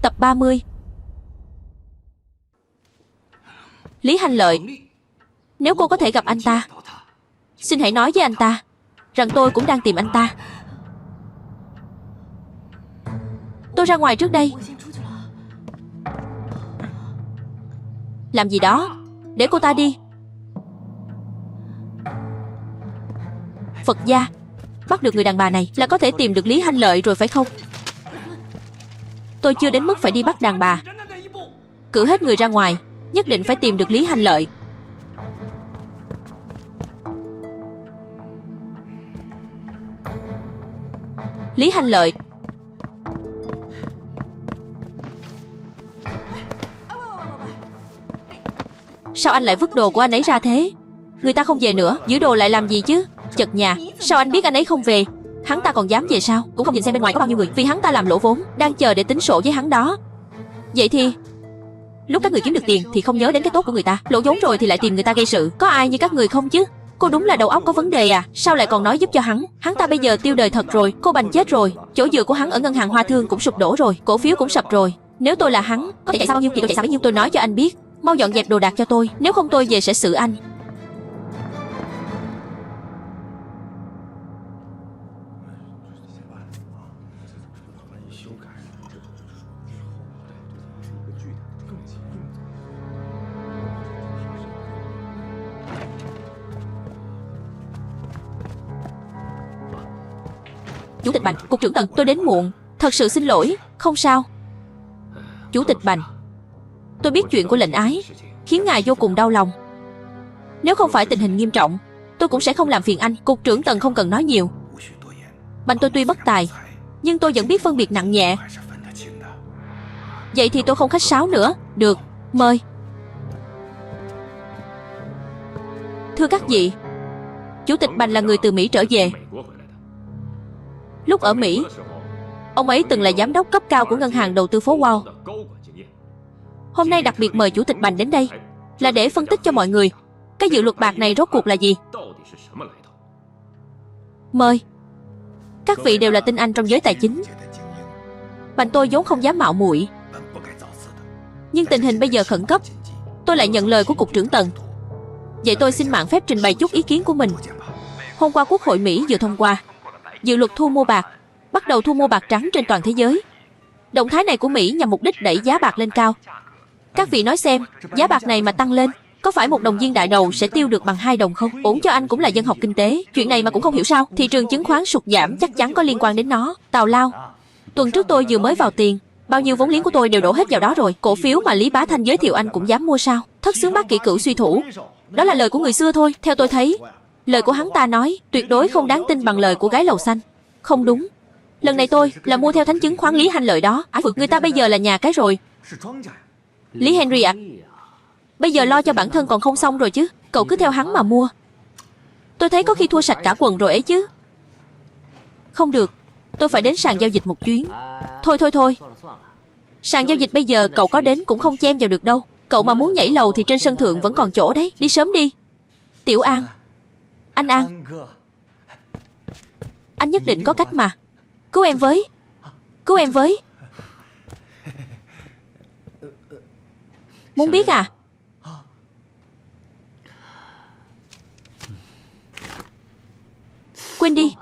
Tập 30. Lý Hành Lợi, nếu cô có thể gặp anh ta, xin hãy nói với anh ta rằng tôi cũng đang tìm anh ta. Tôi ra ngoài trước đây. Làm gì đó, để cô ta đi. Phật gia, bắt được người đàn bà này là có thể tìm được Lý Hành Lợi rồi phải không? Tôi chưa đến mức phải đi bắt đàn bà. Cử hết người ra ngoài, nhất định phải tìm được Lý Hành Lợi. Lý Hành Lợi. Sao anh lại vứt đồ của anh ấy ra thế? Người ta không về nữa, giữ đồ lại làm gì chứ? Chật nhà, sao anh biết anh ấy không về? Hắn ta còn dám về sao? Cũng không nhìn xem bên ngoài có bao nhiêu người. Vì hắn ta làm lỗ vốn, đang chờ để tính sổ với hắn đó. Vậy thì lúc các người kiếm được tiền thì không nhớ đến cái tốt của người ta, lỗ vốn rồi thì lại tìm người ta gây sự. Có ai như các người không chứ? Cô đúng là đầu óc có vấn đề à? Sao lại còn nói giúp cho hắn? Hắn ta bây giờ tiêu đời thật rồi. Cô Bành chết rồi. Chỗ dựa của hắn ở ngân hàng Hoa Thương cũng sụp đổ rồi. Cổ phiếu cũng sập rồi. Nếu tôi là hắn, có thể chạy sao bao nhiêu thì tôi chạy sao bấy nhiêu. Tôi nói cho anh biết, mau dọn dẹp đồ đạc cho tôi, nếu không tôi về sẽ xử anh. Chủ tịch Bành, cục trưởng Tần, tôi đến muộn. Thật sự xin lỗi. Không sao. Chủ tịch Bành, tôi biết chuyện của lệnh ái khiến ngài vô cùng đau lòng. Nếu không phải tình hình nghiêm trọng, tôi cũng sẽ không làm phiền anh. Cục trưởng Tần không cần nói nhiều. Bành tôi tuy bất tài, nhưng tôi vẫn biết phân biệt nặng nhẹ. Vậy thì tôi không khách sáo nữa. Được, mời. Thưa các vị, Chủ tịch Bành là người từ Mỹ trở về. Lúc ở Mỹ, ông ấy từng là giám đốc cấp cao của ngân hàng đầu tư phố Wall. Hôm nay đặc biệt mời Chủ tịch Bành đến đây là để phân tích cho mọi người cái dự luật bạc này rốt cuộc là gì. Mời. Các vị đều là tinh anh trong giới tài chính. Bành tôi vốn không dám mạo muội, nhưng tình hình bây giờ khẩn cấp, tôi lại nhận lời của cục trưởng Tần. Vậy tôi xin mạn phép trình bày chút ý kiến của mình. Hôm qua Quốc hội Mỹ vừa thông qua dự luật thu mua bạc, bắt đầu thu mua bạc trắng trên toàn thế giới. Động thái này của Mỹ nhằm mục đích đẩy giá bạc lên cao. Các vị nói xem, giá bạc này mà tăng lên, có phải 1 đồng viên đại đầu sẽ tiêu được bằng 2 đồng không? Ổn cho anh cũng là dân học kinh tế, chuyện này mà cũng không hiểu sao? Thị trường chứng khoán sụt giảm chắc chắn có liên quan đến nó. Tào lao, tuần trước tôi vừa mới vào tiền, bao nhiêu vốn liếng của tôi đều đổ hết vào đó rồi. Cổ phiếu mà Lý Bá Thanh giới thiệu anh cũng dám mua sao? Thất xướng bát kỷ cửu suy thủ, đó là lời của người xưa thôi. Theo tôi thấy, lời của hắn ta nói tuyệt đối không đáng tin bằng lời của gái lầu xanh. Không đúng, lần này tôi là mua theo thánh chứng khoán Lý Hành Lợi đó. Người ta bây giờ là nhà cái rồi. Lý Henry ạ, bây giờ lo cho bản thân còn không xong rồi chứ. Cậu cứ theo hắn mà mua. Tôi thấy có khi thua sạch cả quần rồi ấy chứ. Không được, tôi phải đến sàn giao dịch một chuyến. Thôi, sàn giao dịch bây giờ cậu có đến cũng không chen vào được đâu. Cậu mà muốn nhảy lầu thì trên sân thượng vẫn còn chỗ đấy. Đi sớm đi. Tiểu An, anh An, anh nhất định có cách mà. Cứu em với. Cứu em với. Muốn biết à? Quên đi.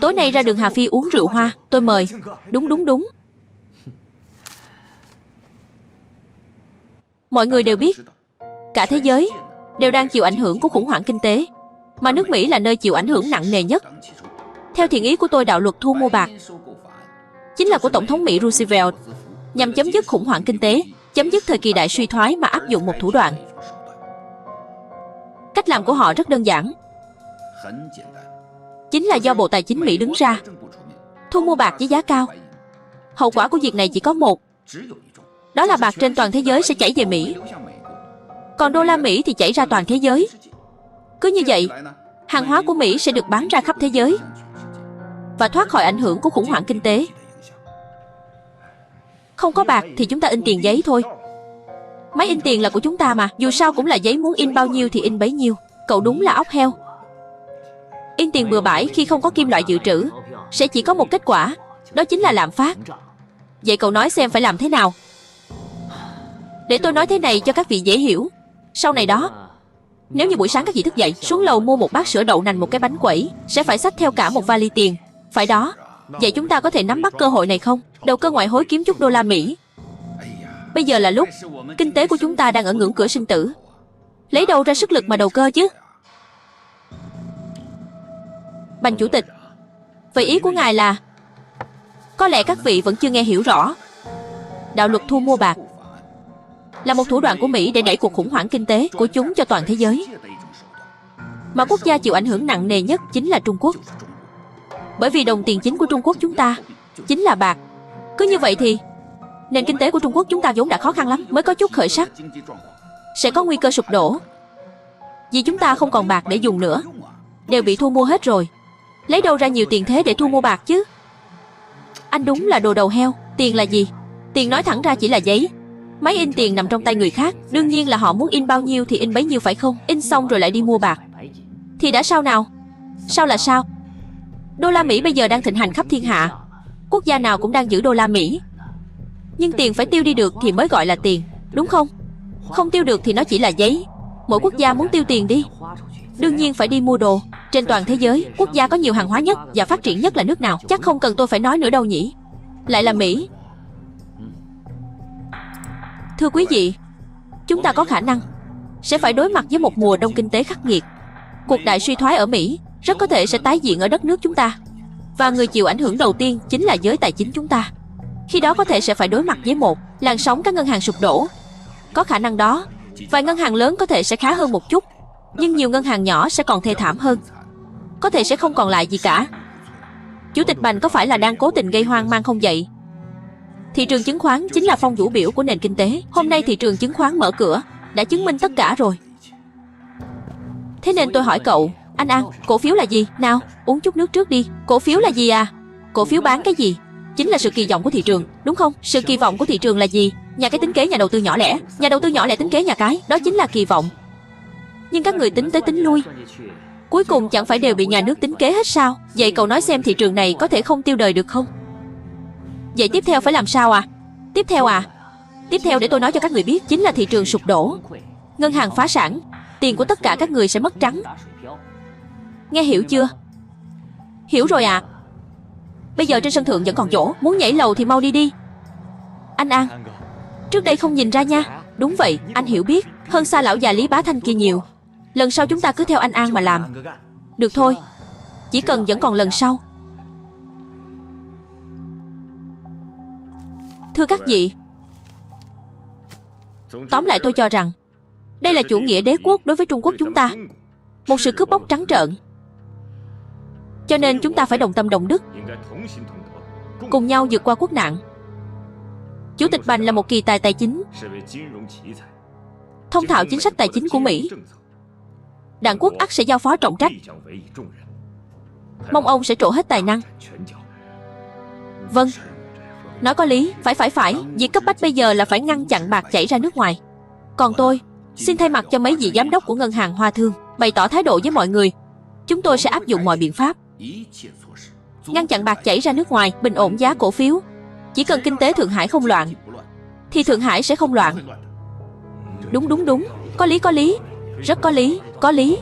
Tối nay ra đường Hà Phi uống rượu hoa, tôi mời. Đúng. Mọi người đều biết, cả thế giới đều đang chịu ảnh hưởng của khủng hoảng kinh tế, mà nước Mỹ là nơi chịu ảnh hưởng nặng nề nhất. Theo thiện ý của tôi, đạo luật thu mua bạc chính là của Tổng thống Mỹ Roosevelt, nhằm chấm dứt khủng hoảng kinh tế, chấm dứt thời kỳ đại suy thoái mà áp dụng một thủ đoạn. Cách làm của họ rất đơn giản, chính là do Bộ Tài chính Mỹ đứng ra thu mua bạc với giá cao. Hậu quả của việc này chỉ có một, đó là bạc trên toàn thế giới sẽ chảy về Mỹ, còn đô la Mỹ thì chảy ra toàn thế giới. Cứ như vậy, hàng hóa của Mỹ sẽ được bán ra khắp thế giới và thoát khỏi ảnh hưởng của khủng hoảng kinh tế. Không có bạc thì chúng ta in tiền giấy thôi. Máy in tiền là của chúng ta mà, dù sao cũng là giấy, muốn in bao nhiêu thì in bấy nhiêu. Cậu đúng là óc heo. In tiền bừa bãi khi không có kim loại dự trữ sẽ chỉ có một kết quả, đó chính là lạm phát. Vậy cậu nói xem phải làm thế nào? Để tôi nói thế này cho các vị dễ hiểu. Sau này đó, nếu như buổi sáng các vị thức dậy, xuống lầu mua một bát sữa đậu nành, một cái bánh quẩy, sẽ phải xách theo cả một vali tiền. Phải đó. Vậy chúng ta có thể nắm bắt cơ hội này không? Đầu cơ ngoại hối kiếm chút đô la Mỹ. Bây giờ là lúc kinh tế của chúng ta đang ở ngưỡng cửa sinh tử. Lấy đâu ra sức lực mà đầu cơ chứ? Bành chủ tịch, vậy ý của ngài là có lẽ các vị vẫn chưa nghe hiểu rõ. Đạo luật thu mua bạc là một thủ đoạn của Mỹ để đẩy cuộc khủng hoảng kinh tế của chúng cho toàn thế giới. Mà quốc gia chịu ảnh hưởng nặng nề nhất chính là Trung Quốc. Bởi vì đồng tiền chính của Trung Quốc chúng ta chính là bạc. Cứ như vậy thì nền kinh tế của Trung Quốc chúng ta vốn đã khó khăn lắm, mới có chút khởi sắc sẽ có nguy cơ sụp đổ. Vì chúng ta không còn bạc để dùng nữa, đều bị thu mua hết rồi. Lấy đâu ra nhiều tiền thế để thu mua bạc chứ? Anh đúng là đồ đầu heo. Tiền là gì? Tiền nói thẳng ra chỉ là giấy. Máy in tiền nằm trong tay người khác. Đương nhiên là họ muốn in bao nhiêu thì in bấy nhiêu, phải không? In xong rồi lại đi mua bạc thì đã sao nào? Sao là sao? Đô la Mỹ bây giờ đang thịnh hành khắp thiên hạ. Quốc gia nào cũng đang giữ đô la Mỹ. Nhưng tiền phải tiêu đi được thì mới gọi là tiền, đúng không? Không tiêu được thì nó chỉ là giấy. Mỗi quốc gia muốn tiêu tiền đi, đương nhiên phải đi mua đồ. Trên toàn thế giới, quốc gia có nhiều hàng hóa nhất và phát triển nhất là nước nào? Chắc không cần tôi phải nói nữa đâu nhỉ? Lại là Mỹ. Thưa quý vị, chúng ta có khả năng sẽ phải đối mặt với một mùa đông kinh tế khắc nghiệt. Cuộc đại suy thoái ở Mỹ rất có thể sẽ tái diễn ở đất nước chúng ta. Và người chịu ảnh hưởng đầu tiên chính là giới tài chính chúng ta. Khi đó có thể sẽ phải đối mặt với một làn sóng các ngân hàng sụp đổ. Có khả năng đó, vài ngân hàng lớn có thể sẽ khá hơn một chút, nhưng nhiều ngân hàng nhỏ sẽ còn thê thảm hơn. Có thể sẽ không còn lại gì cả. Chủ tịch Bành có phải là đang cố tình gây hoang mang không vậy? Thị trường chứng khoán chính là phong vũ biểu của nền kinh tế. Hôm nay thị trường chứng khoán mở cửa đã chứng minh tất cả rồi. Thế nên tôi hỏi cậu, anh An, cổ phiếu là gì? Nào, uống chút nước trước đi. Cổ phiếu là gì à? Cổ phiếu bán cái gì? Chính là sự kỳ vọng của thị trường, đúng không? Sự kỳ vọng của thị trường là gì? Nhà cái tính kế nhà đầu tư nhỏ lẻ, nhà đầu tư nhỏ lẻ tính kế nhà cái, đó chính là kỳ vọng. Nhưng các người tính tới tính lui, cuối cùng chẳng phải đều bị nhà nước tính kế hết sao? Vậy cậu nói xem thị trường này có thể không tiêu đời được không? Vậy tiếp theo phải làm sao à? Tiếp theo để tôi nói cho các người biết, chính là thị trường sụp đổ, ngân hàng phá sản, tiền của tất cả các người sẽ mất trắng. Nghe hiểu chưa? Hiểu rồi ạ. Bây giờ trên sân thượng vẫn còn chỗ, muốn nhảy lầu thì mau đi đi. Anh An, trước đây không nhìn ra nha. Đúng vậy, anh hiểu biết hơn xa lão già Lý Bá Thanh kia nhiều. Lần sau chúng ta cứ theo anh An mà làm. Được thôi, chỉ cần vẫn còn lần sau. Thưa các vị, tóm lại tôi cho rằng đây là chủ nghĩa đế quốc đối với Trung Quốc chúng ta, một sự cướp bóc trắng trợn. Cho nên chúng ta phải đồng tâm đồng đức, cùng nhau vượt qua quốc nạn. Chủ tịch Bành là một kỳ tài tài chính, thông thạo chính sách tài chính của Mỹ. Đảng quốc ắt sẽ giao phó trọng trách, mong ông sẽ trổ hết tài năng. Vâng, nói có lý, phải. Việc cấp bách bây giờ là phải ngăn chặn bạc chảy ra nước ngoài. Còn tôi xin thay mặt cho mấy vị giám đốc của ngân hàng Hoa Thương bày tỏ thái độ với mọi người. Chúng tôi sẽ áp dụng mọi biện pháp ngăn chặn bạc chảy ra nước ngoài, bình ổn giá cổ phiếu. Chỉ cần kinh tế Thượng Hải không loạn thì Thượng Hải sẽ không loạn. Đúng, có lý, rất có lý.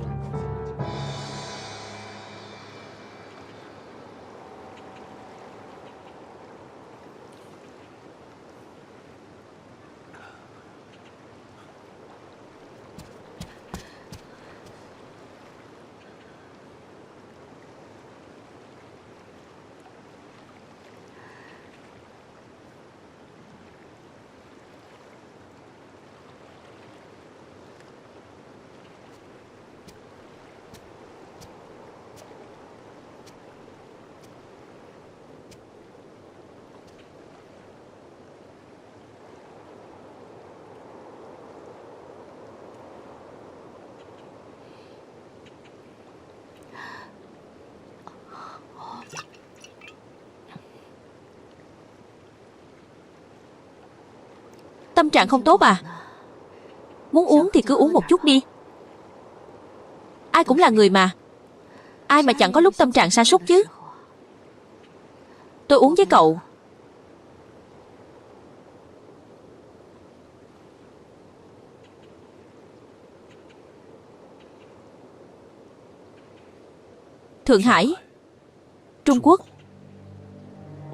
Tâm trạng không tốt à? Muốn uống thì cứ uống một chút đi. Ai cũng là người mà, ai mà chẳng có lúc tâm trạng sa sút chứ. Tôi uống với cậu Thượng Hải, Trung Quốc.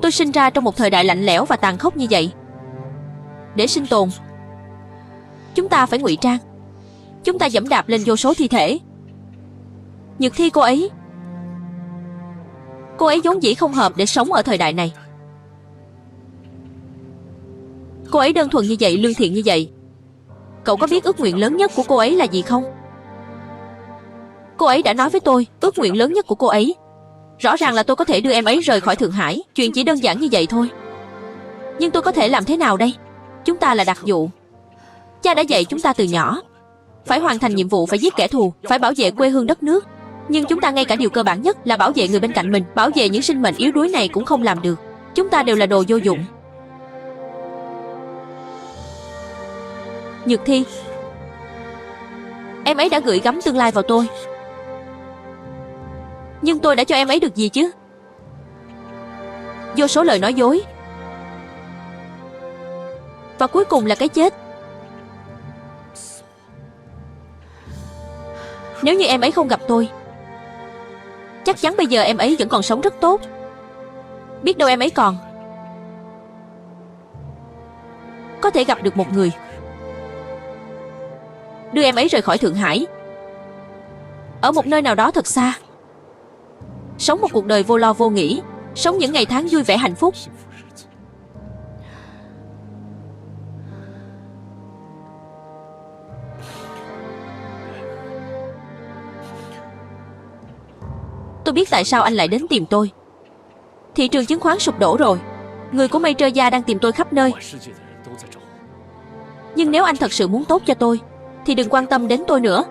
Tôi sinh ra trong một thời đại lạnh lẽo và tàn khốc như vậy. Để sinh tồn, chúng ta phải ngụy trang. Chúng ta giẫm đạp lên vô số thi thể. Nhược Thi cô ấy vốn dĩ không hợp để sống ở thời đại này. Cô ấy đơn thuần như vậy, lương thiện như vậy. Cậu có biết ước nguyện lớn nhất của cô ấy là gì không? Cô ấy đã nói với tôi, ước nguyện lớn nhất của cô ấy rõ ràng là tôi có thể đưa em ấy rời khỏi Thượng Hải. Chuyện chỉ đơn giản như vậy thôi. Nhưng tôi có thể làm thế nào đây? Chúng ta là đặc vụ. Cha đã dạy chúng ta từ nhỏ phải hoàn thành nhiệm vụ, phải giết kẻ thù, phải bảo vệ quê hương đất nước. Nhưng chúng ta ngay cả điều cơ bản nhất là bảo vệ người bên cạnh mình, bảo vệ những sinh mệnh yếu đuối này cũng không làm được. Chúng ta đều là đồ vô dụng. Nhược Thi, em ấy đã gửi gắm tương lai vào tôi. Nhưng tôi đã cho em ấy được gì chứ? Vô số lời nói dối. Và cuối cùng là cái chết. Nếu như em ấy không gặp tôi, chắc chắn bây giờ em ấy vẫn còn sống rất tốt. Biết đâu em ấy còn có thể gặp được một người đưa em ấy rời khỏi Thượng Hải, ở một nơi nào đó thật xa, sống một cuộc đời vô lo vô nghĩ, sống những ngày tháng vui vẻ hạnh phúc. Tôi biết tại sao anh lại đến tìm tôi. Thị trường chứng khoán sụp đổ rồi. Người của Major gia đang tìm tôi khắp nơi. Nhưng nếu anh thật sự muốn tốt cho tôi thì đừng quan tâm đến tôi nữa.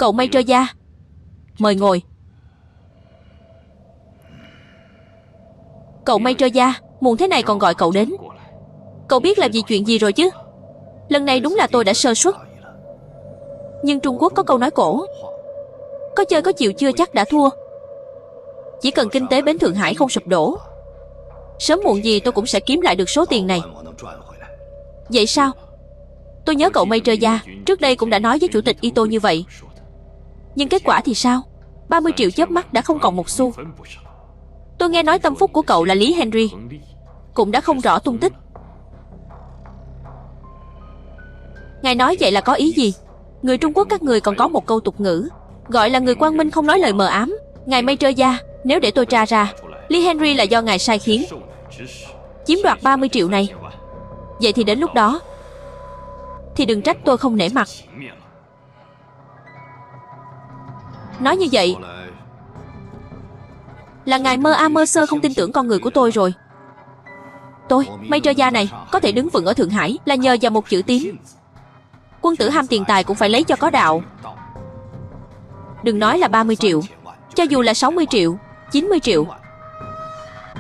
Cậu Major gia, mời ngồi. Cậu Major gia, muộn thế này còn gọi cậu đến. Cậu biết làm gì chuyện gì rồi chứ? Lần này đúng là tôi đã sơ suất. Nhưng Trung Quốc có câu nói cổ, có chơi có chịu chưa chắc đã thua. Chỉ cần kinh tế bến Thượng Hải không sụp đổ, sớm muộn gì tôi cũng sẽ kiếm lại được số tiền này. Vậy sao? Tôi nhớ cậu Major gia trước đây cũng đã nói với chủ tịch Ito như vậy. Nhưng kết quả thì sao? 30 triệu chớp mắt đã không còn một xu. Tôi nghe nói tâm phúc của cậu là Lý Henry cũng đã không rõ tung tích. Ngài nói vậy là có ý gì? Người Trung Quốc các người còn có một câu tục ngữ gọi là người quang minh không nói lời mờ ám. Ngài Major gia, nếu để tôi tra ra Lý Henry là do ngài sai khiến chiếm đoạt 30 triệu này, vậy thì đến lúc đó thì đừng trách tôi không nể mặt. Nói như vậy là ngài Mơ A Mơ Sơ không tin tưởng con người của tôi rồi. Tôi, Major gia này, có thể đứng vững ở Thượng Hải là nhờ vào một chữ tín. Quân tử ham tiền tài cũng phải lấy cho có đạo. Đừng nói là 30 triệu, cho dù là 60 triệu, 90 triệu,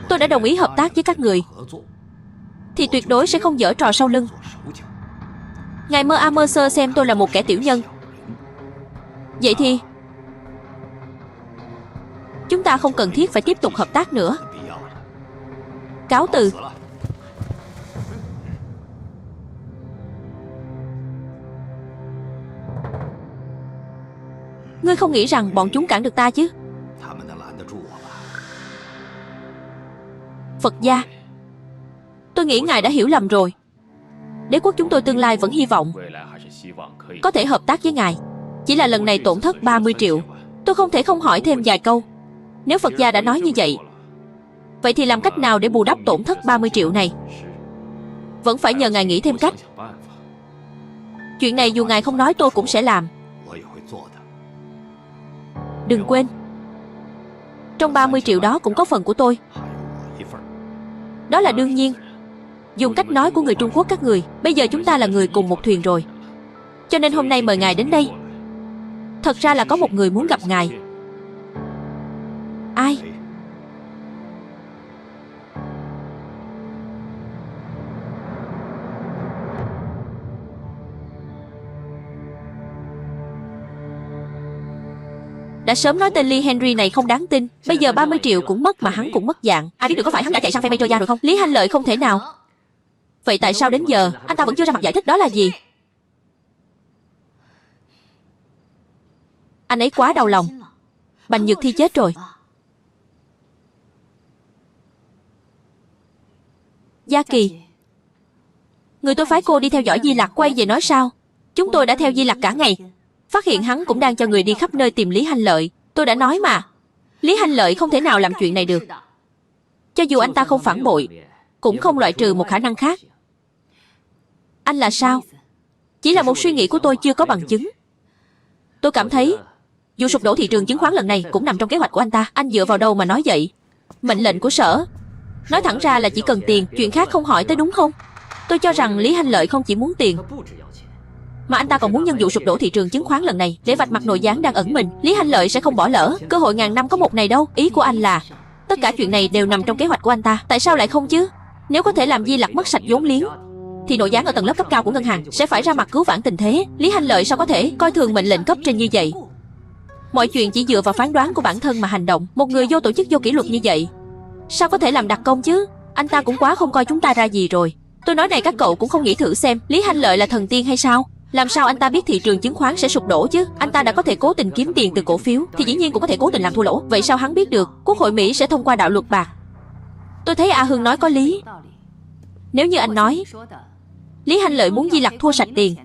tôi đã đồng ý hợp tác với các người thì tuyệt đối sẽ không giở trò sau lưng. Ngài Mơ A Mơ Sơ xem tôi là một kẻ tiểu nhân, vậy thì chúng ta không cần thiết phải tiếp tục hợp tác nữa. Cáo từ. Ngươi không nghĩ rằng bọn chúng cản được ta chứ? Phật gia, tôi nghĩ ngài đã hiểu lầm rồi. Đế quốc chúng tôi tương lai vẫn hy vọng có thể hợp tác với ngài. Chỉ là lần này tổn thất 30 triệu. Tôi không thể không hỏi thêm vài câu. Nếu Phật gia đã nói như vậy, vậy thì làm cách nào để bù đắp tổn thất 30 triệu này? Vẫn phải nhờ ngài nghĩ thêm cách. Chuyện này dù ngài không nói tôi cũng sẽ làm. Đừng quên, trong 30 triệu đó cũng có phần của tôi. Đó là đương nhiên. Dùng cách nói của người Trung Quốc các người, bây giờ chúng ta là người cùng một thuyền rồi. Cho nên hôm nay mời ngài đến đây. Thật ra là có một người muốn gặp ngài. Ai? Đã sớm nói tên Lee Henry này không đáng tin. Bây giờ 30 triệu cũng mất mà hắn cũng mất dạng. Ai biết được có phải hắn đã chạy sang phe Major rồi không? Lý Hành Lợi không thể nào. Vậy tại sao đến giờ anh ta vẫn chưa ra mặt giải thích đó là gì? Anh ấy quá đau lòng. Bành Nhược Thi chết rồi. Gia Kỳ, người tôi phái cô đi theo dõi Di Lặc quay về nói sao? Chúng tôi đã theo Di Lặc cả ngày, phát hiện hắn cũng đang cho người đi khắp nơi tìm Lý Hành Lợi. Tôi đã nói mà, Lý Hành Lợi không thể nào làm chuyện này được. Cho dù anh ta không phản bội, cũng không loại trừ một khả năng khác. Anh là sao? Chỉ là một suy nghĩ của tôi chưa có bằng chứng. Tôi cảm thấy vụ sụp đổ thị trường chứng khoán lần này cũng nằm trong kế hoạch của anh ta. Anh dựa vào đâu mà nói vậy? Mệnh lệnh của sở. Nói thẳng ra là chỉ cần tiền, chuyện khác không hỏi tới đúng không? Tôi cho rằng Lý Hành Lợi không chỉ muốn tiền, mà anh ta còn muốn nhân vụ sụp đổ thị trường chứng khoán lần này để vạch mặt nội gián đang ẩn mình. Lý Hành Lợi sẽ không bỏ lỡ cơ hội ngàn năm có một này đâu. Ý của anh là tất cả chuyện này đều nằm trong kế hoạch của anh ta. Tại sao lại không chứ? Nếu có thể làm Di Lặc mất sạch vốn liếng, thì nội gián ở tầng lớp cấp cao của ngân hàng sẽ phải ra mặt cứu vãn tình thế. Lý Hành Lợi sao có thể coi thường mệnh lệnh cấp trên như vậy? Mọi chuyện chỉ dựa vào phán đoán của bản thân mà hành động. Một người vô tổ chức vô kỷ luật như vậy sao có thể làm đặc công chứ? Anh ta cũng quá không coi chúng ta ra gì rồi. Tôi nói này các cậu cũng không nghĩ thử xem, Lý Hành Lợi là thần tiên hay sao? Làm sao anh ta biết thị trường chứng khoán sẽ sụp đổ chứ? Anh ta đã có thể cố tình kiếm tiền từ cổ phiếu, thì dĩ nhiên cũng có thể cố tình làm thua lỗ. Vậy sao hắn biết được Quốc hội Mỹ sẽ thông qua đạo luật bạc? Tôi thấy A Hương nói có lý. Nếu như anh nói Lý Hành Lợi muốn Di Lặc thua sạch tiền,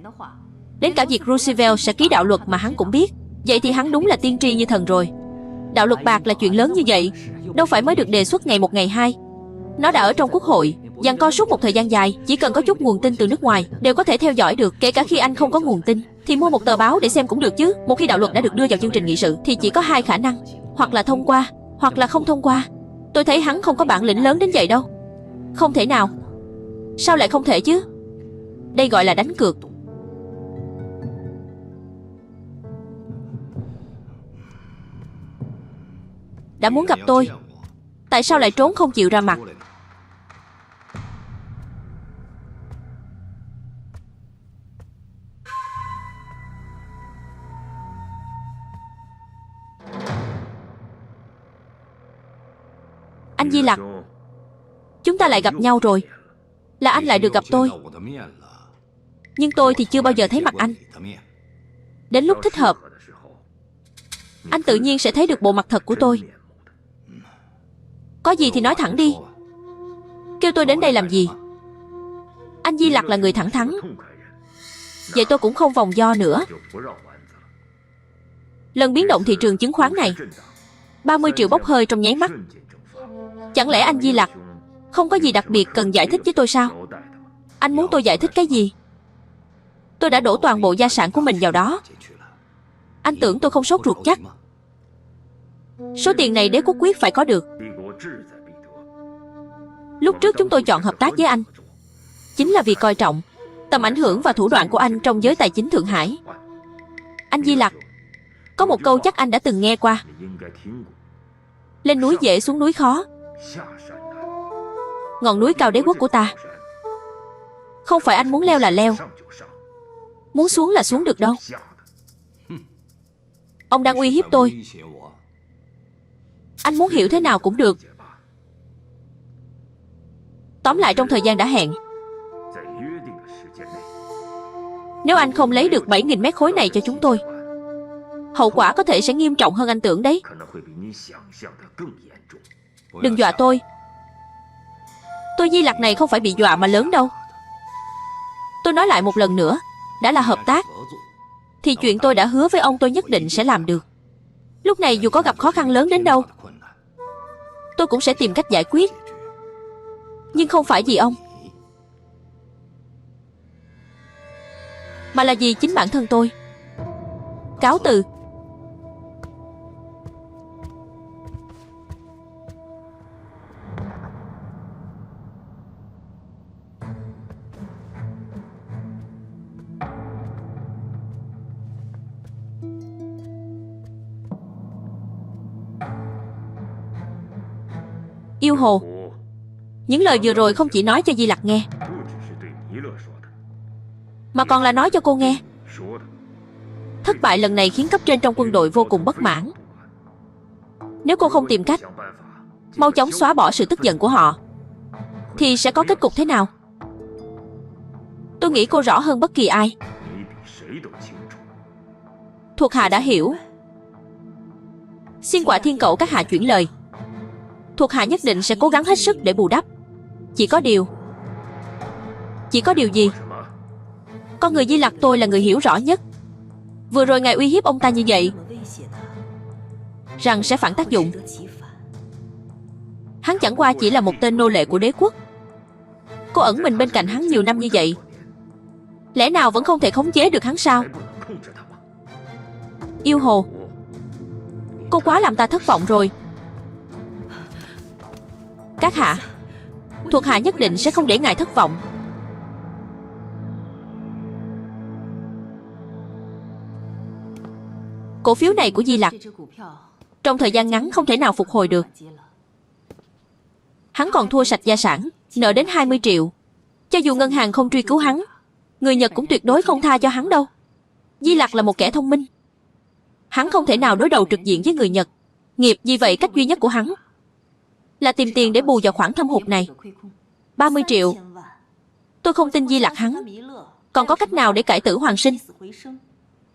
đến cả việc Roosevelt sẽ ký đạo luật mà hắn cũng biết, vậy thì hắn đúng là tiên tri như thần rồi. Đạo luật bạc là chuyện lớn như vậy, đâu phải mới được đề xuất ngày một ngày hai. Nó đã ở trong Quốc hội, giằng co suốt một thời gian dài. Chỉ cần có chút nguồn tin từ nước ngoài đều có thể theo dõi được. Kể cả khi anh không có nguồn tin thì mua một tờ báo để xem cũng được chứ. Một khi đạo luật đã được đưa vào chương trình nghị sự thì chỉ có hai khả năng, hoặc là thông qua, hoặc là không thông qua. Tôi thấy hắn không có bản lĩnh lớn đến vậy đâu. Không thể nào. Sao lại không thể chứ? Đây gọi là đánh cược. Đã muốn gặp tôi, tại sao lại trốn không chịu ra mặt? Anh Di Lặc, chúng ta lại gặp nhau rồi. Là anh lại được gặp tôi, nhưng tôi thì chưa bao giờ thấy mặt anh. Đến lúc thích hợp, anh tự nhiên sẽ thấy được bộ mặt thật của tôi. Có gì thì nói thẳng đi. Kêu tôi đến đây làm gì? Anh Di Lặc là người thẳng thắn, vậy tôi cũng không vòng vo nữa. Lần biến động thị trường chứng khoán này, 30 triệu bốc hơi trong nháy mắt. Chẳng lẽ anh Di Lặc không có gì đặc biệt cần giải thích với tôi sao? Anh muốn tôi giải thích cái gì? Tôi đã đổ toàn bộ gia sản của mình vào đó. Anh tưởng tôi không sốt ruột chắc? Số tiền này đế quốc quyết phải có được. Lúc trước chúng tôi chọn hợp tác với anh chính là vì coi trọng tầm ảnh hưởng và thủ đoạn của anh trong giới tài chính Thượng Hải. Anh Di Lặc, có một câu chắc anh đã từng nghe qua: lên núi dễ xuống núi khó. Ngọn núi cao đế quốc của ta, không phải anh muốn leo là leo, muốn xuống là xuống được đâu. Ông đang uy hiếp tôi. Anh muốn hiểu thế nào cũng được. Tóm lại, trong thời gian đã hẹn, nếu anh không lấy được 7.000 mét khối này cho chúng tôi, hậu quả có thể sẽ nghiêm trọng hơn anh tưởng đấy. Đừng dọa tôi. Tôi Di Lặc này không phải bị dọa mà lớn đâu. Tôi nói lại một lần nữa, đã là hợp tác thì chuyện tôi đã hứa với ông tôi nhất định sẽ làm được. Lúc này dù có gặp khó khăn lớn đến đâu, tôi cũng sẽ tìm cách giải quyết. Nhưng không phải vì ông, mà là vì chính bản thân tôi. Cáo từ. Yêu Hồ, những lời vừa rồi không chỉ nói cho Di Lặc nghe, mà còn là nói cho cô nghe. Thất bại lần này khiến cấp trên trong quân đội vô cùng bất mãn. Nếu cô không tìm cách mau chóng xóa bỏ sự tức giận của họ, thì sẽ có kết cục thế nào? Tôi nghĩ cô rõ hơn bất kỳ ai. Thuộc hạ đã hiểu. Xin Quả Thiên Cẩu các hạ chuyển lời. Thuộc hạ nhất định sẽ cố gắng hết sức để bù đắp. Chỉ có điều gì? Con người Di Lặc tôi là người hiểu rõ nhất. Vừa rồi ngài uy hiếp ông ta như vậy, rằng sẽ phản tác dụng. Hắn chẳng qua chỉ là một tên nô lệ của đế quốc. Cô ẩn mình bên cạnh hắn nhiều năm như vậy, lẽ nào vẫn không thể khống chế được hắn sao? Yêu Hồ, cô quá làm ta thất vọng rồi. Các hạ, thuộc hạ nhất định sẽ không để ngài thất vọng. Cổ phiếu này của Di Lặc trong thời gian ngắn không thể nào phục hồi được. Hắn còn thua sạch gia sản, nợ đến 20 triệu. Cho dù ngân hàng không truy cứu hắn, người Nhật cũng tuyệt đối không tha cho hắn đâu. Di Lặc là một kẻ thông minh. Hắn không thể nào đối đầu trực diện với người Nhật. Vì vậy cách duy nhất của hắn là tìm tiền để bù vào khoản thâm hụt này. 30 triệu. Tôi không tin Di Lặc hắn còn có cách nào để cải tử hoàn sinh.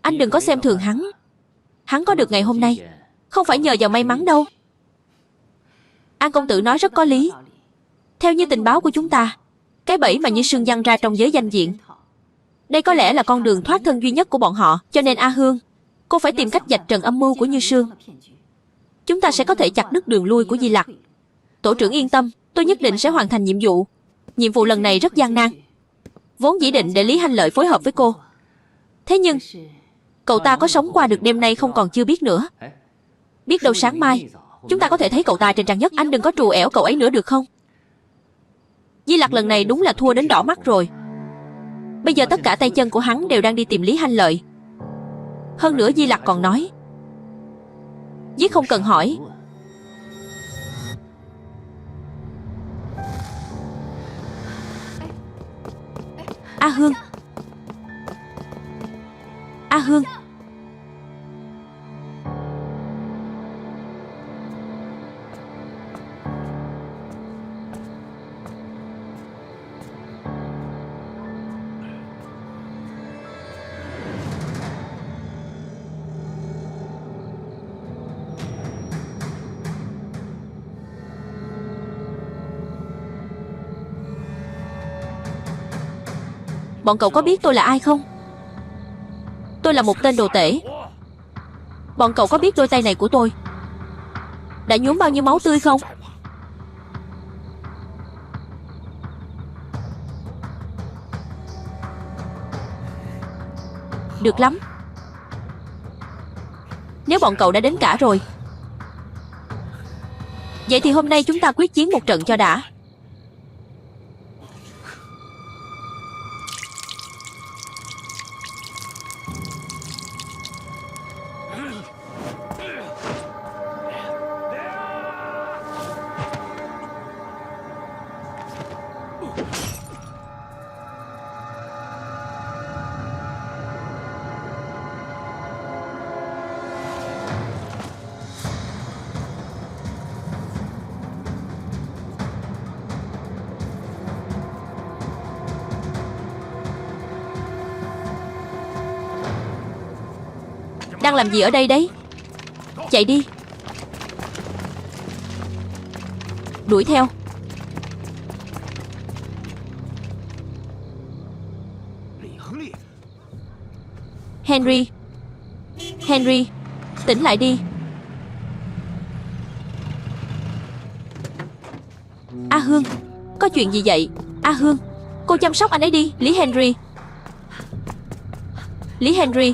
Anh đừng có xem thường hắn. Hắn có được ngày hôm nay không phải nhờ vào may mắn đâu. An công tử nói rất có lý. Theo như tình báo của chúng ta, cái bẫy mà Như Sương giăng ra trong giới danh diện, đây có lẽ là con đường thoát thân duy nhất của bọn họ. Cho nên A Hương, cô phải tìm cách vạch trần âm mưu của Như Sương. Chúng ta sẽ có thể chặt đứt đường lui của Di Lặc. Tổ trưởng yên tâm, tôi nhất định sẽ hoàn thành nhiệm vụ. Nhiệm vụ lần này rất gian nan. Vốn dĩ định để Lý Hanh Lợi phối hợp với cô, thế nhưng cậu ta có sống qua được đêm nay không còn chưa biết nữa. Biết đâu sáng mai chúng ta có thể thấy cậu ta trên trang nhất. Anh đừng có trù ẻo cậu ấy nữa được không? Di Lặc lần này đúng là thua đến đỏ mắt rồi. Bây giờ tất cả tay chân của hắn đều đang đi tìm Lý Hanh Lợi. Hơn nữa Di Lặc còn nói giết không cần hỏi. A Hương, A Hương, bọn cậu có biết tôi là ai không? Tôi là một tên đồ tể. Bọn cậu có biết đôi tay này của tôi đã nhuốm bao nhiêu máu tươi không? Được lắm. Nếu bọn cậu đã đến cả rồi, vậy thì hôm nay chúng ta quyết chiến một trận cho đã. Đang làm gì ở đây đấy? Chạy đi. Đuổi theo. Henry, Henry, tỉnh lại đi. A Hương, có chuyện gì vậy? A Hương, cô chăm sóc anh ấy đi. Lý Henry, Lý Henry.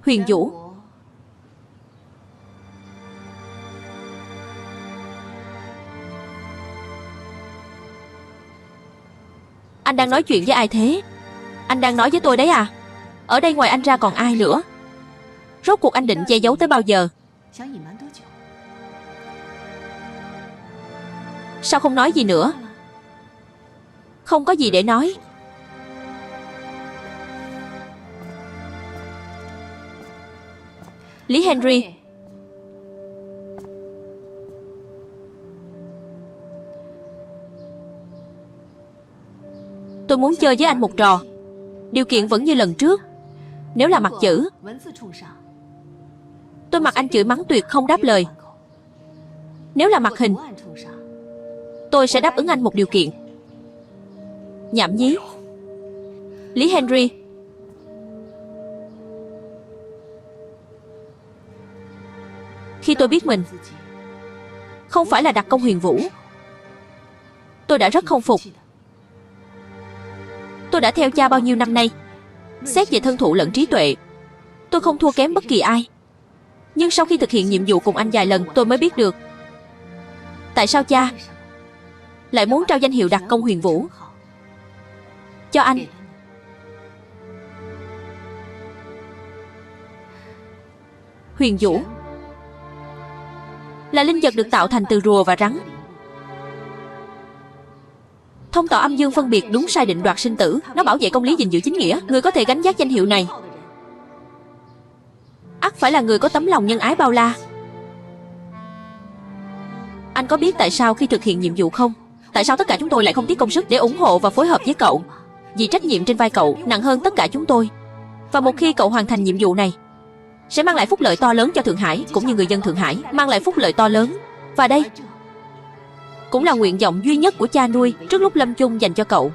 Huyền Vũ, anh đang nói chuyện với ai thế? Anh đang nói với tôi đấy à? Ở đây ngoài anh ra còn ai nữa? Rốt cuộc anh định che giấu tới bao giờ? Sao không nói gì nữa? Không có gì để nói. Lý Henry, tôi muốn chơi với anh một trò. Điều kiện vẫn như lần trước. Nếu là mặt chữ, tôi mặc anh chửi mắng tuyệt không đáp lời. Nếu là mặt hình, tôi sẽ đáp ứng anh một điều kiện. Nhảm nhí. Lý Henry, khi tôi biết mình không phải là đặc công Huyền Vũ, tôi đã rất không phục. Tôi đã theo cha bao nhiêu năm nay. Xét về thân thụ lẫn trí tuệ, tôi không thua kém bất kỳ ai. Nhưng sau khi thực hiện nhiệm vụ cùng anh vài lần, tôi mới biết được tại sao cha lại muốn trao danh hiệu đặc công Huyền Vũ cho anh. Huyền Vũ là linh vật được tạo thành từ rùa và rắn, thông tỏ âm dương phân biệt, đúng sai định đoạt sinh tử. Nó bảo vệ công lý, gìn giữ chính nghĩa. Người có thể gánh vác danh hiệu này ắt phải là người có tấm lòng nhân ái bao la. Anh có biết tại sao khi thực hiện nhiệm vụ không? Tại sao tất cả chúng tôi lại không tiếc công sức để ủng hộ và phối hợp với cậu? Vì trách nhiệm trên vai cậu nặng hơn tất cả chúng tôi. Và một khi cậu hoàn thành nhiệm vụ này, sẽ mang lại phúc lợi to lớn cho Thượng Hải, cũng như người dân Thượng Hải. Mang lại phúc lợi to lớn. Và đây cũng là nguyện vọng duy nhất của cha nuôi trước lúc lâm chung dành cho cậu.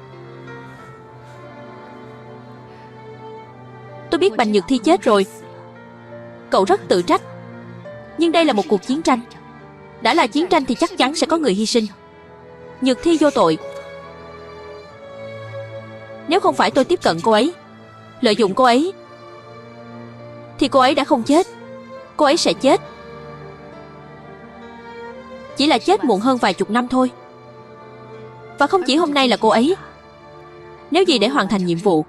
Tôi biết Bành Nhược Thi chết rồi, cậu rất tự trách. Nhưng đây là một cuộc chiến tranh. Đã là chiến tranh thì chắc chắn sẽ có người hy sinh. Nhược Thi vô tội. Nếu không phải tôi tiếp cận cô ấy, lợi dụng cô ấy, thì cô ấy đã không chết. Cô ấy sẽ chết, chỉ là chết muộn hơn vài chục năm thôi. Và không chỉ hôm nay là cô ấy. Nếu gì để hoàn thành nhiệm vụ,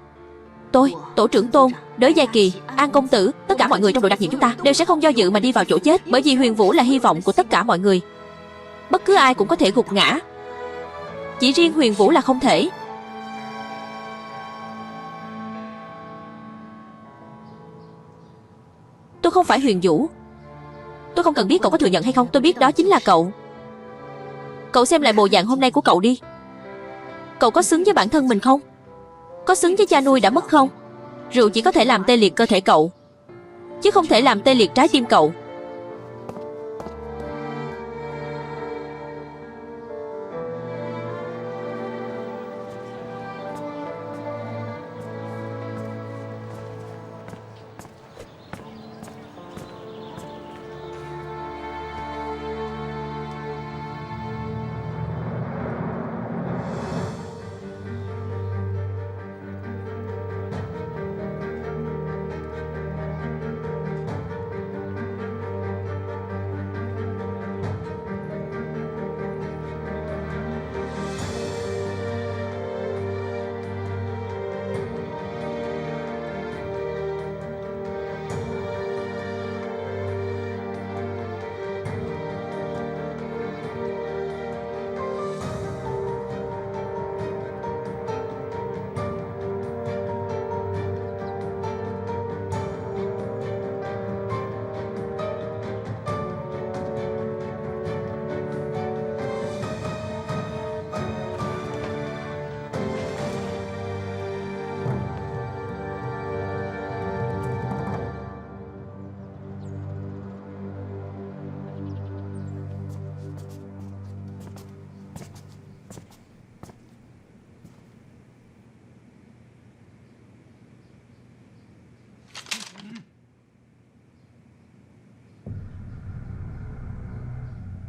tôi, tổ trưởng Tôn, Đới Giai Kỳ, An công tử, tất cả mọi người trong đội đặc nhiệm chúng ta đều sẽ không do dự mà đi vào chỗ chết. Bởi vì Huyền Vũ là hy vọng của tất cả mọi người. Bất cứ ai cũng có thể gục ngã, chỉ riêng Huyền Vũ là không thể. Tôi không phải Huyền Vũ. Tôi không cần biết cậu có thừa nhận hay không. Tôi biết đó chính là cậu. Cậu xem lại bộ dạng hôm nay của cậu đi. Cậu có xứng với bản thân mình không? Có xứng với cha nuôi đã mất không? Rượu chỉ có thể làm tê liệt cơ thể cậu, chứ không thể làm tê liệt trái tim cậu.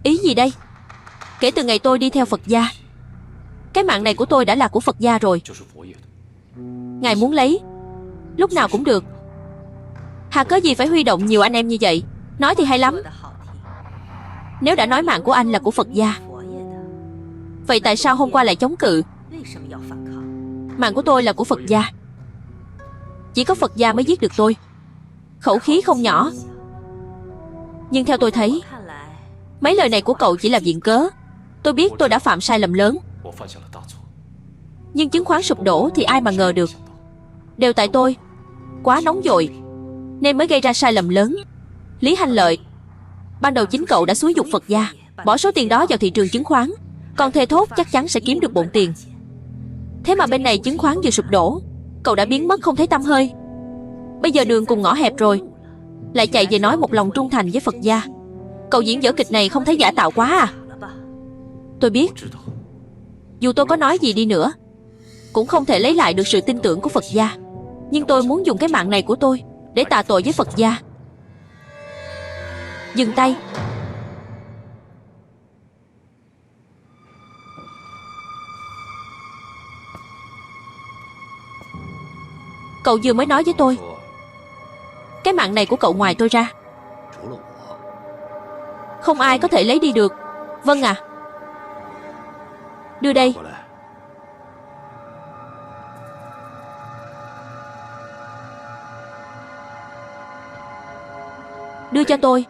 Ý gì đây? Kể từ ngày tôi đi theo Phật gia, cái mạng này của tôi đã là của Phật gia rồi. Ngài muốn lấy lúc nào cũng được, hà cớ gì phải huy động nhiều anh em như vậy? Nói thì hay lắm. Nếu đã nói mạng của anh là của Phật gia, vậy tại sao hôm qua lại chống cự? Mạng của tôi là của Phật gia, chỉ có Phật gia mới giết được tôi. Khẩu khí không nhỏ. Nhưng theo tôi thấy, mấy lời này của cậu chỉ là viện cớ. Tôi biết tôi đã phạm sai lầm lớn, nhưng chứng khoán sụp đổ thì ai mà ngờ được. Đều tại tôi quá nóng vội nên mới gây ra sai lầm lớn. Lý Hành Lợi, ban đầu chính cậu đã xúi giục Phật gia bỏ số tiền đó vào thị trường chứng khoán, còn thề thốt chắc chắn sẽ kiếm được bộn tiền. Thế mà bên này chứng khoán vừa sụp đổ, cậu đã biến mất không thấy tăm hơi. Bây giờ đường cùng ngõ hẹp rồi, lại chạy về nói một lòng trung thành với Phật gia. Cậu diễn vở kịch này không thấy giả tạo quá à? Tôi biết, dù tôi có nói gì đi nữa cũng không thể lấy lại được sự tin tưởng của Phật gia. Nhưng tôi muốn dùng cái mạng này của tôi để tạ tội với Phật gia. Dừng tay. Cậu vừa mới nói với tôi, cái mạng này của cậu ngoài tôi ra không ai có thể lấy đi được. Vâng à. Đưa đây. Đưa cho tôi.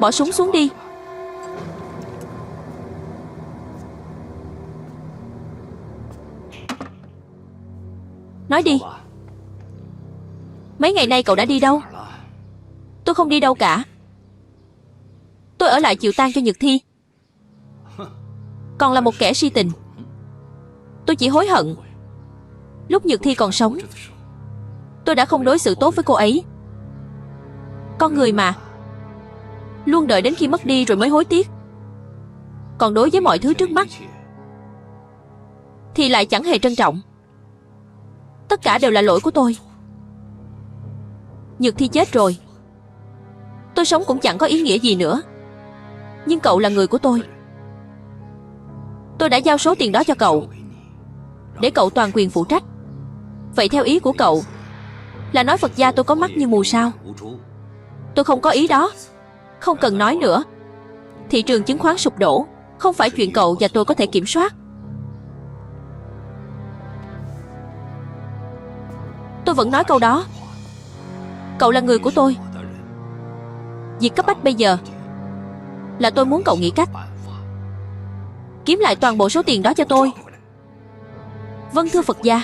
Bỏ súng xuống đi. Nói đi, mấy ngày nay cậu đã đi đâu? Tôi không đi đâu cả. Tôi ở lại chịu tang cho Nhược Thi. Còn là một kẻ si tình. Tôi chỉ hối hận lúc Nhược Thi còn sống, tôi đã không đối xử tốt với cô ấy. Con người mà, luôn đợi đến khi mất đi rồi mới hối tiếc. Còn đối với mọi thứ trước mắt thì lại chẳng hề trân trọng. Tất cả đều là lỗi của tôi. Nhược Thi chết rồi, tôi sống cũng chẳng có ý nghĩa gì nữa. Nhưng cậu là người của tôi. Tôi đã giao số tiền đó cho cậu để cậu toàn quyền phụ trách. Vậy theo ý của cậu là nói Phật gia tôi có mắt như mù sao? Tôi không có ý đó. Không cần nói nữa. Thị trường chứng khoán sụp đổ không phải chuyện cậu và tôi có thể kiểm soát. Tôi vẫn nói câu đó. Cậu là người của tôi. Việc cấp bách bây giờ là tôi muốn cậu nghĩ cách kiếm lại toàn bộ số tiền đó cho tôi. Vâng thưa Phật gia.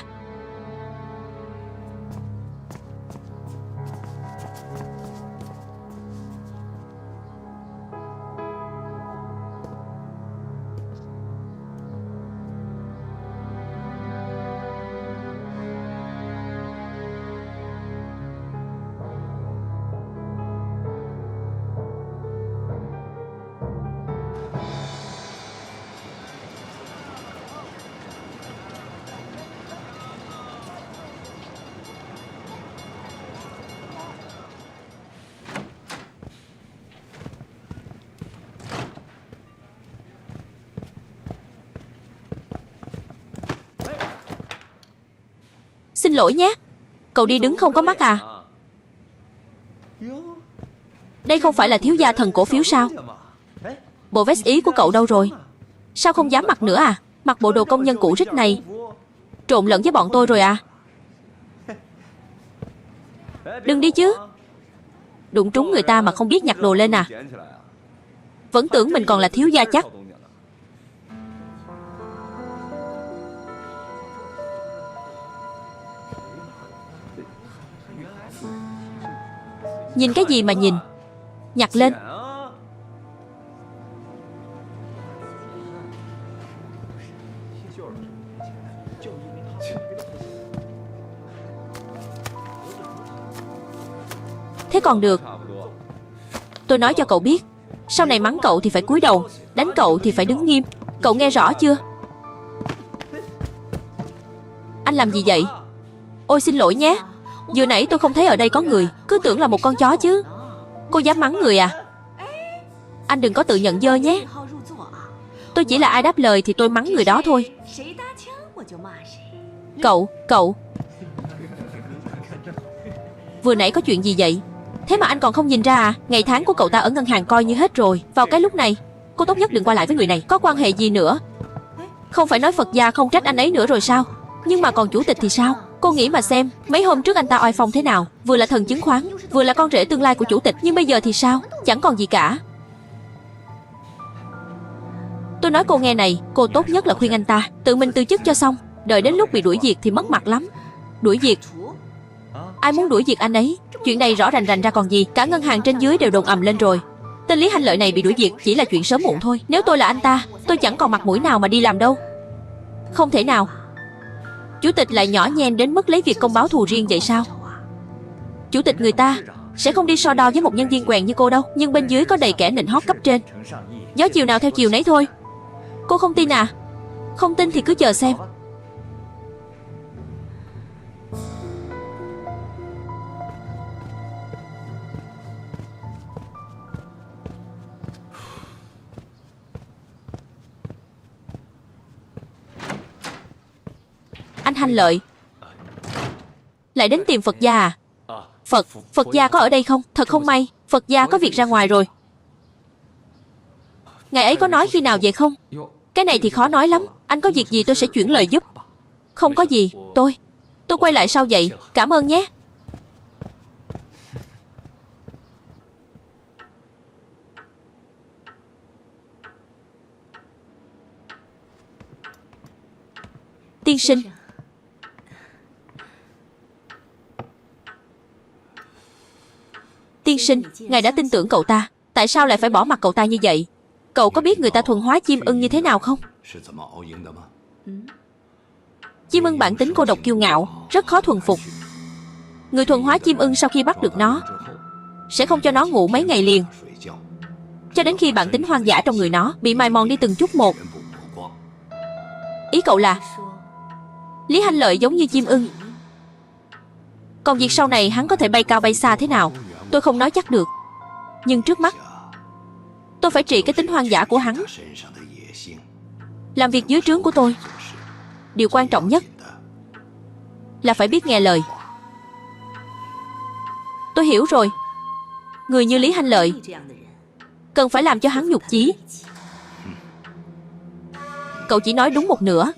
Xin lỗi nhé. Cậu đi đứng không có mắt à? Đây không phải là thiếu gia thần cổ phiếu sao? Bộ vest ý của cậu đâu rồi? Sao không dám mặc nữa à? Mặc bộ đồ công nhân cũ rích này trộn lẫn với bọn tôi rồi à? Đừng đi chứ. Đụng trúng người ta mà không biết nhặt đồ lên à? Vẫn tưởng mình còn là thiếu gia chắc. Nhìn cái gì mà nhìn? Nhặt lên. Thế còn được. Tôi nói cho cậu biết, sau này mắng cậu thì phải cúi đầu, đánh cậu thì phải đứng nghiêm. Cậu nghe rõ chưa? Anh làm gì vậy? Ôi xin lỗi nhé. Vừa nãy tôi không thấy ở đây có người, cứ tưởng là một con chó chứ. Cô dám mắng người à? Anh đừng có tự nhận dơ nhé. Tôi chỉ là ai đáp lời thì tôi mắng người đó thôi. Cậu vừa nãy có chuyện gì vậy? Thế mà anh còn không nhìn ra à? Ngày tháng của cậu ta ở ngân hàng coi như hết rồi. Vào cái lúc này, cô tốt nhất đừng qua lại với người này. Có quan hệ gì nữa? Không phải nói Phật gia không trách anh ấy nữa rồi sao? Nhưng mà còn chủ tịch thì sao? Cô nghĩ mà xem, mấy hôm trước anh ta oai phong thế nào? Vừa là thần chứng khoán, vừa là con rể tương lai của chủ tịch. Nhưng bây giờ thì sao? Chẳng còn gì cả. Tôi nói cô nghe này, cô tốt nhất là khuyên anh ta tự mình từ chức cho xong. Đợi đến lúc bị đuổi việc thì mất mặt lắm. Đuổi việc? Ai muốn đuổi việc anh ấy? Chuyện này rõ rành rành ra còn gì. Cả ngân hàng trên dưới đều đồn ầm lên rồi. Tên Lý Hành Lợi này bị đuổi việc chỉ là chuyện sớm muộn thôi. Nếu tôi là anh ta, tôi chẳng còn mặt mũi nào mà đi làm đâu. Không thể nào. Chủ tịch lại nhỏ nhen đến mức lấy việc công báo thù riêng vậy sao? Chủ tịch người ta sẽ không đi so đo với một nhân viên quèn như cô đâu. Nhưng bên dưới có đầy kẻ nịnh hót cấp trên. Gió chiều nào theo chiều nấy thôi. Cô không tin à? Không tin thì cứ chờ xem. Anh Hành Lợi lại đến tìm Phật gia à? Phật gia có ở đây không? Thật không may, Phật gia có việc ra ngoài rồi. Ngày ấy có nói khi nào vậy không? Cái này thì khó nói lắm. Anh có việc gì tôi sẽ chuyển lời giúp. Không có gì. Tôi quay lại sau vậy. Cảm ơn nhé. Tiên sinh. Tiên sinh, ngài đã tin tưởng cậu ta. Tại sao lại phải bỏ mặc cậu ta như vậy? Cậu có biết người ta thuần hóa chim ưng như thế nào không? Chim ưng bản tính cô độc kiêu ngạo, rất khó thuần phục. Người thuần hóa chim ưng sau khi bắt được nó sẽ không cho nó ngủ mấy ngày liền, cho đến khi bản tính hoang dã trong người nó bị mài mòn đi từng chút một. Ý cậu là Lý Hành Lợi giống như chim ưng. Còn việc sau này hắn có thể bay cao bay xa thế nào, tôi không nói chắc được. Nhưng trước mắt tôi phải trị cái tính hoang dã của hắn. Làm việc dưới trướng của tôi, điều quan trọng nhất là phải biết nghe lời. Tôi hiểu rồi. Người như Lý Hành Lợi cần phải làm cho hắn nhục chí. Cậu chỉ nói đúng một nửa.